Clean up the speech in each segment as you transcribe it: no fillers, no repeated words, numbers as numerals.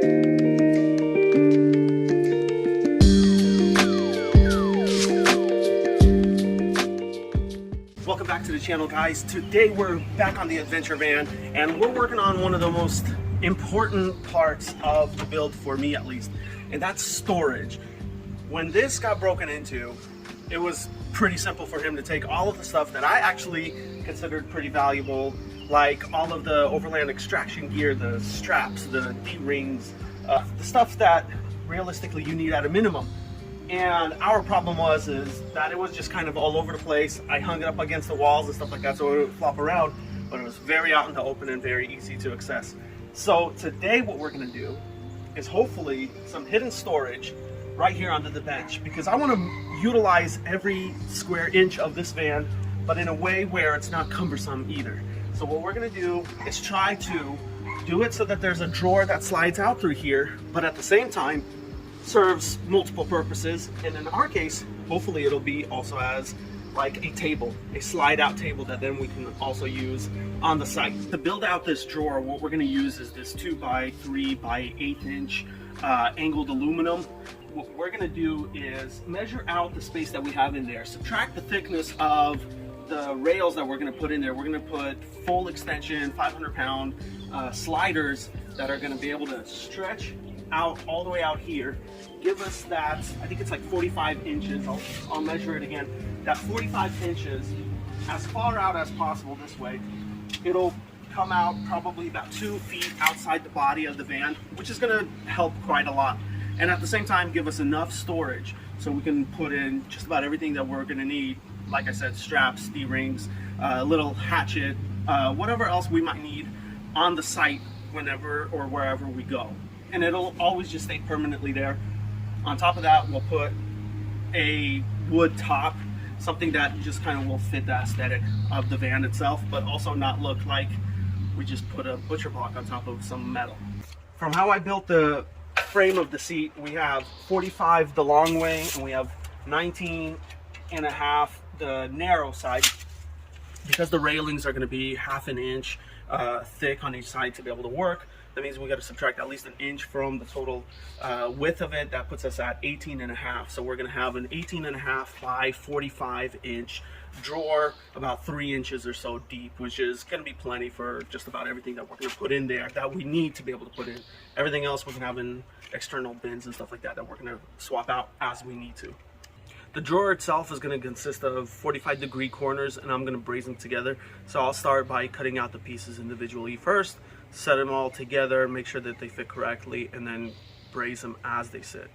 Welcome back to the channel, guys. Today we're back on the adventure van and we're working on one of the most important parts of the build, for me at least, and that's storage. When this got broken into, it was pretty simple for him to take all of the stuff that I actually considered pretty valuable, like all of the overland extraction gear, the straps, the D-rings, the stuff that realistically you need at a minimum. And our problem is that it was just kind of all over the place. I hung it up against the walls and stuff like that so it would flop around, but it was very out in the open and very easy to access. So today what we're gonna do is hopefully some hidden storage right here under the bench, because I want to utilize every square inch of this van, but in a way where it's not cumbersome either. So what we're gonna do is try to do it so that there's a drawer that slides out through here, but at the same time serves multiple purposes, and in our case hopefully it'll be also as like a table, a slide out table that then we can also use on the site. To build out this drawer, what we're going to use is this 2x3 by 8 inch angled aluminum. What we're going to do is measure out the space that we have in there, subtract the thickness of the rails that we're going to put in there. We're going to put full extension 500-pound sliders that are going to be able to stretch out all the way out here, give us that, I think it's like 45 inches, I'll measure it again, that 45 inches as far out as possible this way. It'll come out probably about 2 feet outside the body of the van, which is going to help quite a lot, and at the same time give us enough storage so we can put in just about everything that we're going to need. Like I said, straps, D-rings, a little hatchet, whatever else we might need on the site whenever or wherever we go. And it'll always just stay permanently there. On top of that, we'll put a wood top, something that just kind of will fit the aesthetic of the van itself, but also not look like we just put a butcher block on top of some metal. From how I built the frame of the seat, we have 45 the long way and we have 19.5 the narrow side, because the railings are going to be ½ an inch thick on each side to be able to work. That means we got to subtract at least an inch from the total width of it. That puts us at 18.5. So we're going to have an 18.5 by 45 inch drawer, about 3 inches or so deep, which is going to be plenty for just about everything that we're going to put in there that we need to be able to put in. Everything else we can have in external bins and stuff like that that we're going to swap out as we need to. The drawer itself is going to consist of 45-degree corners, and I'm going to braze them together. So I'll start by cutting out the pieces individually first, set them all together, make sure that they fit correctly, and then braze them as they sit.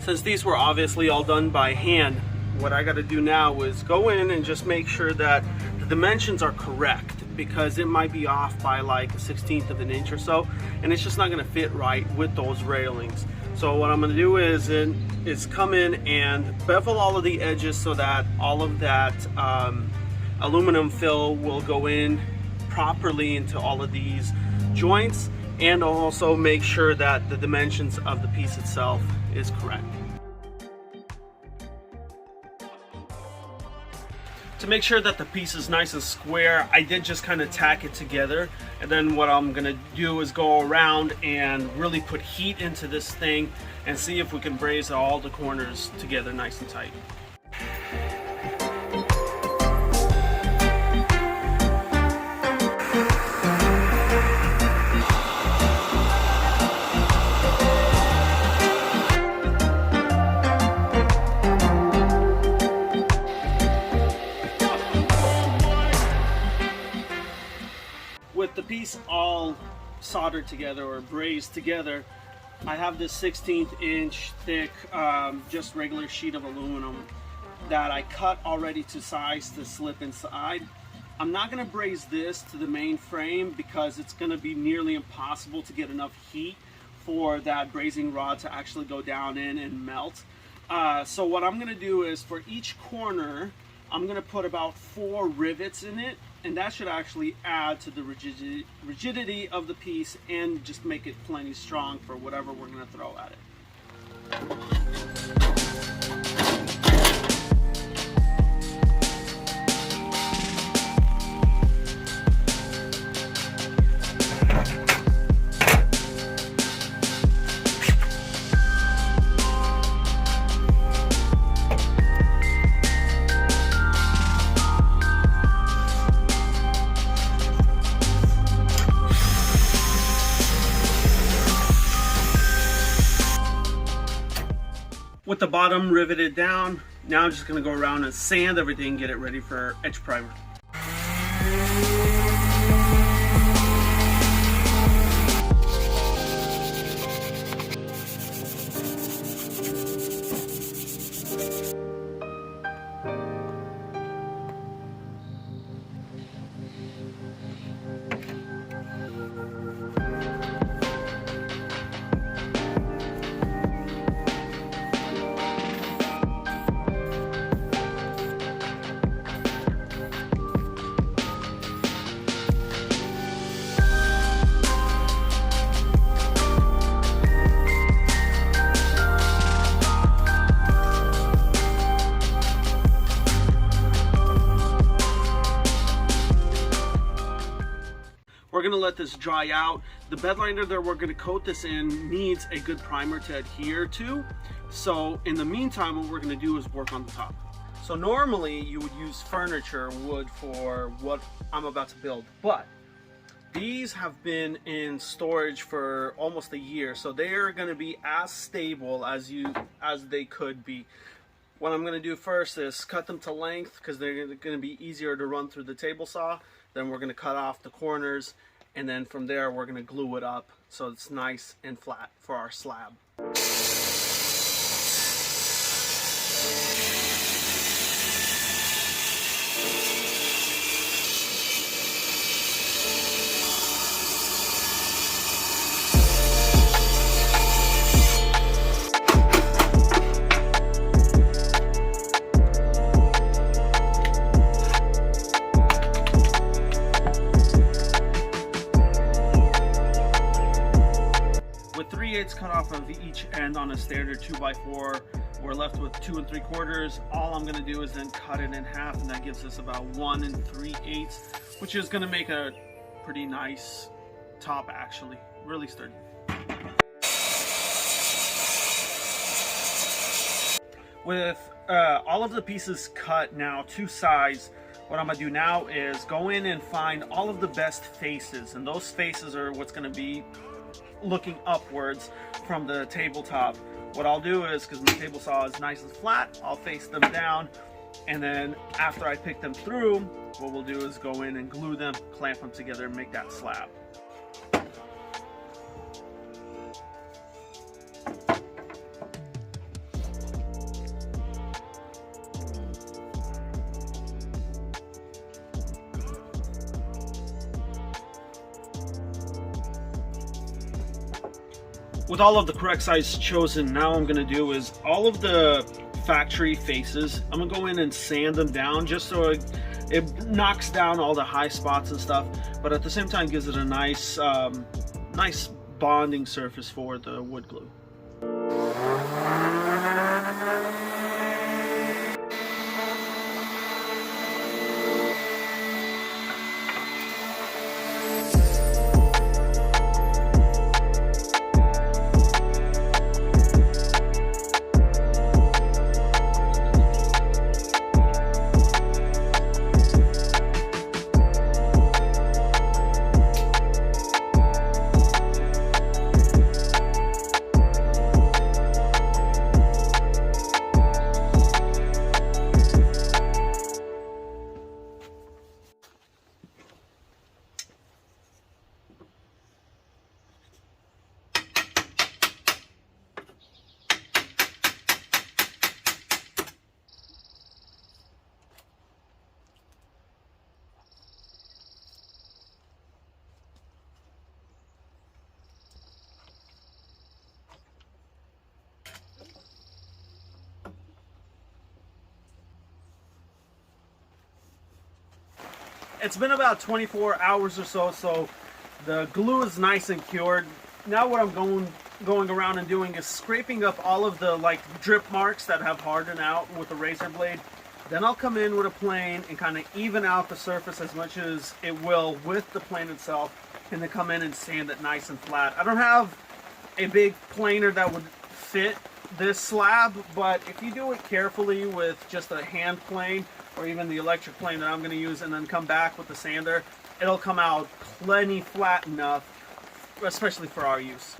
Since these were obviously all done by hand, what I got to do now is go in and just make sure that the dimensions are correct, because it might be off by like 1/16 of an inch or so, and it's just not going to fit right with those railings. So what I'm going to do is come in and bevel all of the edges so that all of that aluminum fill will go in properly into all of these joints, and also make sure that the dimensions of the piece itself is correct. To make sure that the piece is nice and square, I did just kind of tack it together, and then what I'm gonna do is go around and really put heat into this thing and see if we can braze all the corners together nice and tight. With the piece all soldered together or brazed together, I have this 1/16 inch thick just regular sheet of aluminum that I cut already to size to slip inside. I'm not going to braze this to the main frame because it's going to be nearly impossible to get enough heat for that brazing rod to actually go down in and melt. So what I'm going to do is for each corner I'm going to put about 4 rivets in it, and that should actually add to the rigidity of the piece and just make it plenty strong for whatever we're going to throw at it. With the bottom riveted down, now I'm just going to go around and sand everything, get it ready for etch primer. We're going to let this dry out. The bed liner that we're going to coat this in needs a good primer to adhere to. So in the meantime, what we're going to do is work on the top. So normally you would use furniture wood for what I'm about to build, but these have been in storage for almost a year, so they are going to be as stable as they could be. What I'm going to do first is cut them to length because they're going to be easier to run through the table saw. Then we're going to cut off the corners, and then from there we're going to glue it up so it's nice and flat for our slab. With 3/8 cut off of each end on a standard 2x4, we're left with 2 3/4. All I'm going to do is then cut it in half, and that gives us about 1 3/8, which is going to make a pretty nice top, actually, really sturdy. With all of the pieces cut now to size, what I'm going to do now is go in and find all of the best faces, and those faces are what's going to be looking upwards from the tabletop. What I'll do is, because my table saw is nice and flat, I'll face them down, and then after I pick them through, what we'll do is go in and glue them, clamp them together, and make that slab. With all of the correct size chosen, now I'm going to do is all of the factory faces, I'm going to go in and sand them down just so It knocks down all the high spots and stuff, but at the same time gives it a nice, nice bonding surface for the wood glue. It's been about 24 hours or so, so the glue is nice and cured. Now what I'm going around and doing is scraping up all of the like drip marks that have hardened out with a razor blade. Then I'll come in with a plane and kind of even out the surface as much as it will with the plane itself, and then come in and sand it nice and flat. I don't have a big planer that would fit this slab, but if you do it carefully with just a hand plane or even the electric plane that I'm going to use, and then come back with the sander, it'll come out plenty flat enough, especially for our use.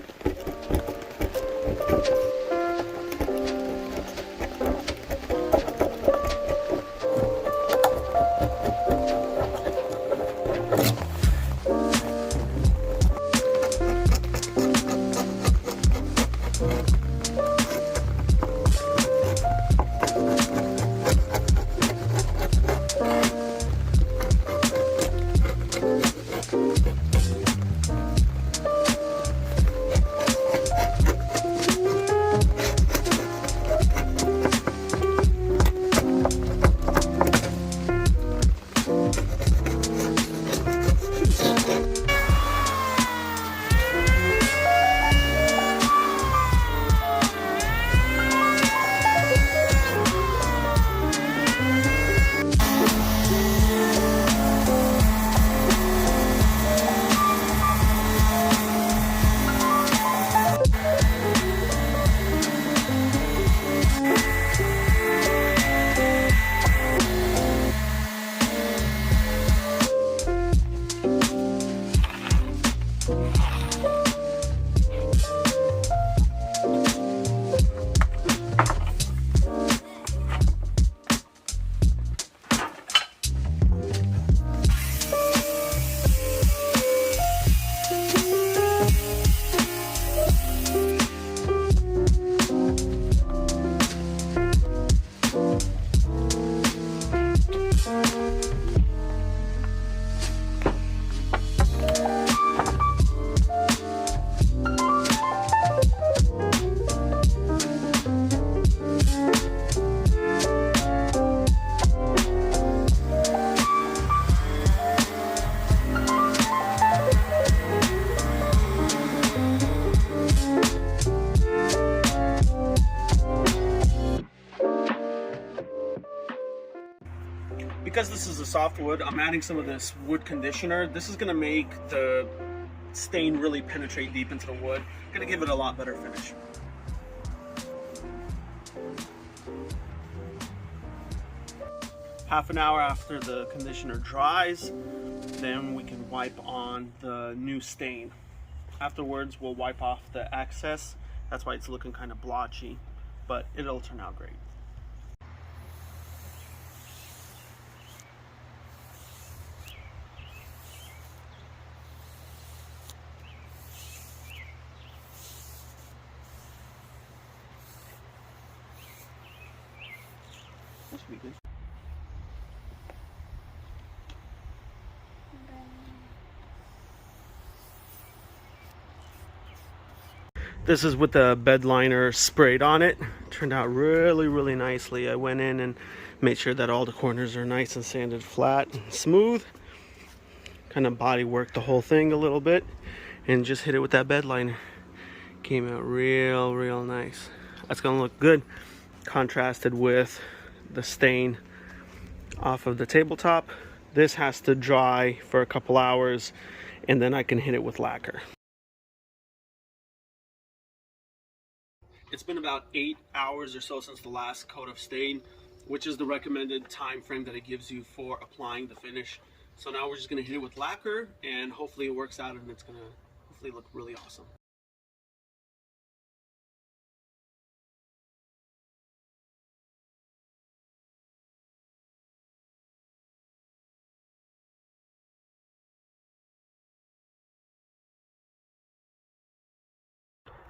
Because this is a soft wood, I'm adding some of this wood conditioner. This is going to make the stain really penetrate deep into the wood. Going to give it a lot better finish. Half an hour after the conditioner dries, then we can wipe on the new stain. Afterwards, we'll wipe off the excess. That's why it's looking kind of blotchy, but it'll turn out great. That should be good. This is with the bed liner sprayed on it. Turned out really nicely. I went in and Made sure that all the corners are nice and sanded flat and smooth. Kind of body worked the whole thing a little bit and just hit it with that bed liner. Came out real nice. That's gonna look good contrasted with the stain off of the tabletop. This has to dry for a couple hours and then I can hit it with lacquer. It's been about 8 hours or so since the last coat of stain, which is the recommended time frame that it gives you for applying the finish. So now we're just gonna hit it with lacquer and hopefully it works out and it's gonna hopefully look really awesome.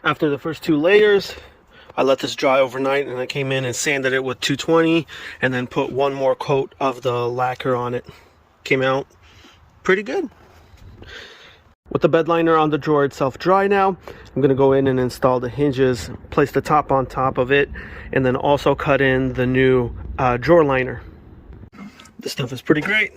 After the first 2 layers, I let this dry overnight and I came in and sanded it with 220 and then put one more coat of the lacquer on it. Came out pretty good. With the bed liner on the drawer itself dry now, I'm gonna go in and install the hinges, place the top on top of it, and then also cut in the new drawer liner. This stuff is pretty great.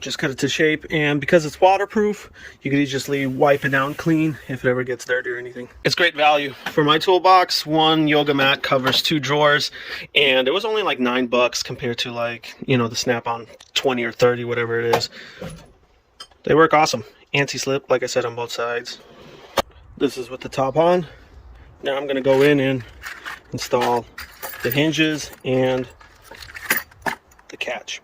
Just cut it to shape, and because it's waterproof, you could just wipe it down clean if it ever gets dirty or anything. It's great value. For my toolbox, one yoga mat covers 2 drawers, and it was only like $9 compared to, like, you know, the Snap-on 20 or 30, whatever it is. They work awesome. Anti-slip, like I said, on both sides. This is with the top on. Now I'm gonna go in and install the hinges and the catch.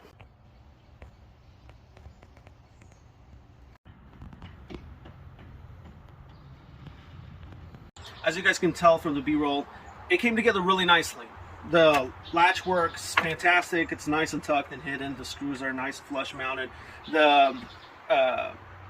As you guys can tell from the B-roll, it came together really nicely. The latch works fantastic. It's nice and tucked and hidden. The screws are nice flush mounted. The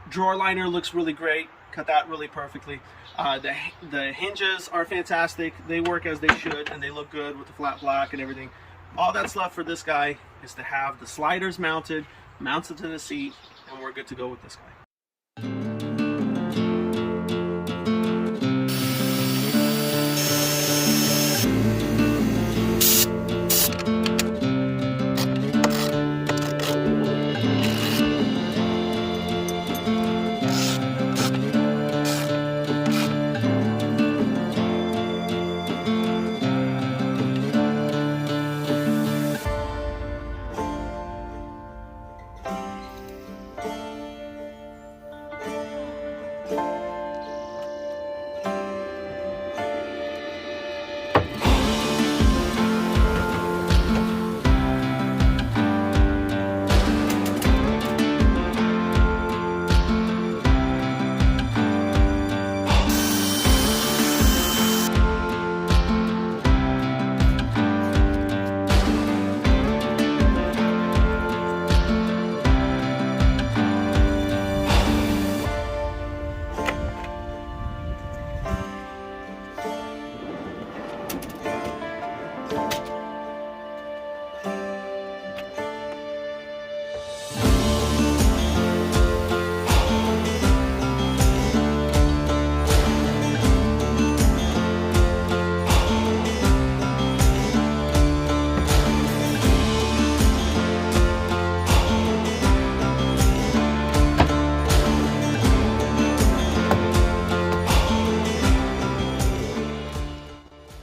drawer liner looks really great. Cut that really perfectly. The hinges are fantastic. They work as they should and they look good with the flat black and everything. All that's left for this guy is to have the sliders mounted to the seat, and we're good to go with this guy.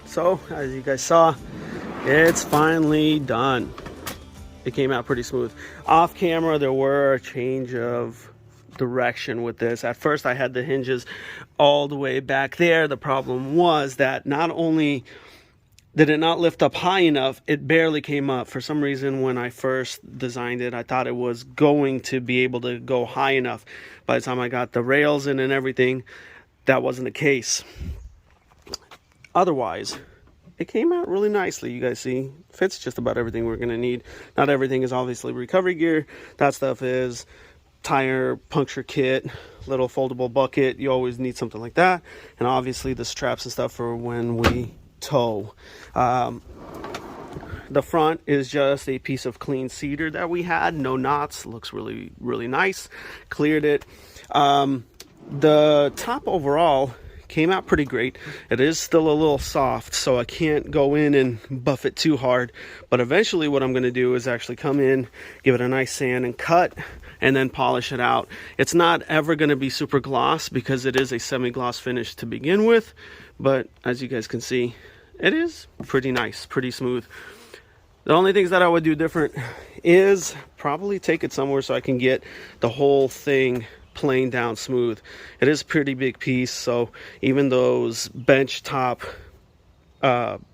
So, as you guys saw, it's finally done. It came out pretty smooth. Off camera, there were a change of direction with this. At first, I had the hinges all the way back there. The problem was that not only did it not lift up high enough, it barely came up. For some reason, when I first designed it, I thought it was going to be able to go high enough. By the time I got the rails in and everything, that wasn't the case. Otherwise, it came out really nicely. You guys see, fits just about everything we're gonna need. Not everything is obviously recovery gear. That stuff is tire puncture kit, little foldable bucket. You always need something like that. And obviously the straps and stuff for when we tow. The front is just a piece of clean cedar that we had. No knots. Looks really nice. Cleared it. The top overall came out pretty great. It is still a little soft, so I can't go in and buff it too hard, but eventually what I'm going to do is actually come in, give it a nice sand and cut, and then polish it out. It's not ever going to be super gloss because it is a semi-gloss finish to begin with, but as you guys can see, it is pretty nice, pretty smooth. The only things that I would do different is probably take it somewhere so I can get the whole thing planed down smooth. It is a pretty big piece, so even those bench top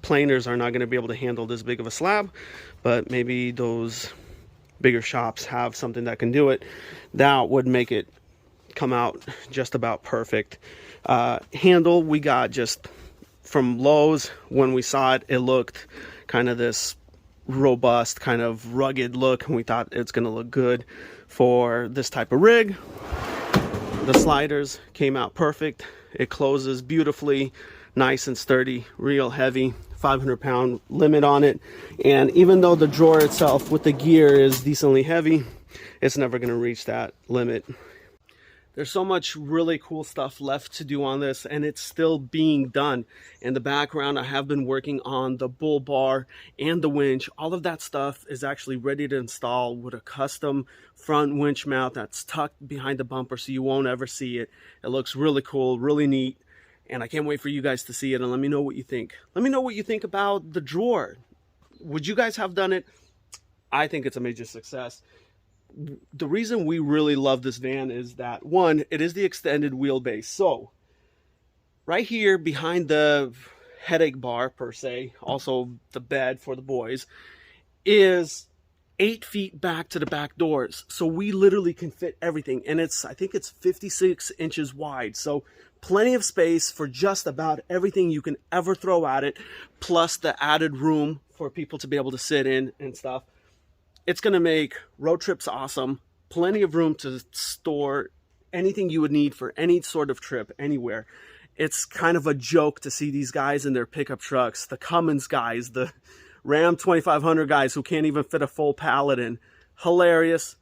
planers are not going to be able to handle this big of a slab, but maybe those bigger shops have something that can do it. That would make it come out just about perfect. Handle we got just from Lowe's. When we saw it, it looked kind of this robust, kind of rugged look, and we thought it's going to look good for this type of rig. The sliders came out perfect. It closes beautifully, nice and sturdy, real heavy, 500-pound limit on it. And even though the drawer itself with the gear is decently heavy, it's never going to reach that limit. There's so much really cool stuff left to do on this, and it's still being done. In the background, I have been working on the bull bar and the winch. All of that stuff is actually ready to install with a custom front winch mount that's tucked behind the bumper so you won't ever see it. It looks really cool, really neat, and I can't wait for you guys to see it and let me know what you think. Let me know what you think about the drawer. Would you guys have done it? I think it's a major success. The reason we really love this van is that, one, it is the extended wheelbase. So right here behind the headache bar per se, also the bed for the boys, is 8 feet back to the back doors. So we literally can fit everything, and I think it's 56 inches wide. So plenty of space for just about everything you can ever throw at it, plus the added room for people to be able to sit in and stuff. It's going to make road trips awesome. Plenty of room to store anything you would need for any sort of trip anywhere. It's kind of a joke to see these guys in their pickup trucks, the Cummins guys, the Ram 2500 guys who can't even fit a full pallet in. Hilarious.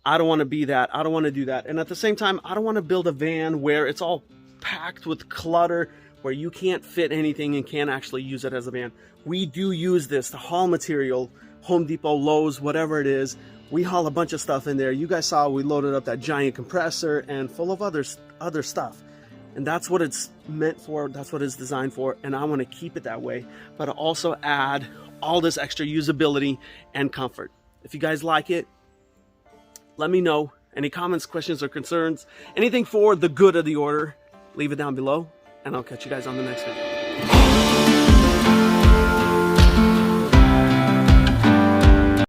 I don't want to be that. I don't want to do that. And at the same time, I don't want to build a van where it's all packed with clutter, where you can't fit anything and can't actually use it as a van. We do use this to haul material, Home Depot, Lowe's, whatever it is. We haul a bunch of stuff in there. You guys saw we loaded up that giant compressor and full of other stuff. And that's what it's meant for. That's what it's designed for. And I want to keep it that way, but also add all this extra usability and comfort. If you guys like it, let me know. Any comments, questions, or concerns, anything for the good of the order, leave it down below, and I'll catch you guys on the next video.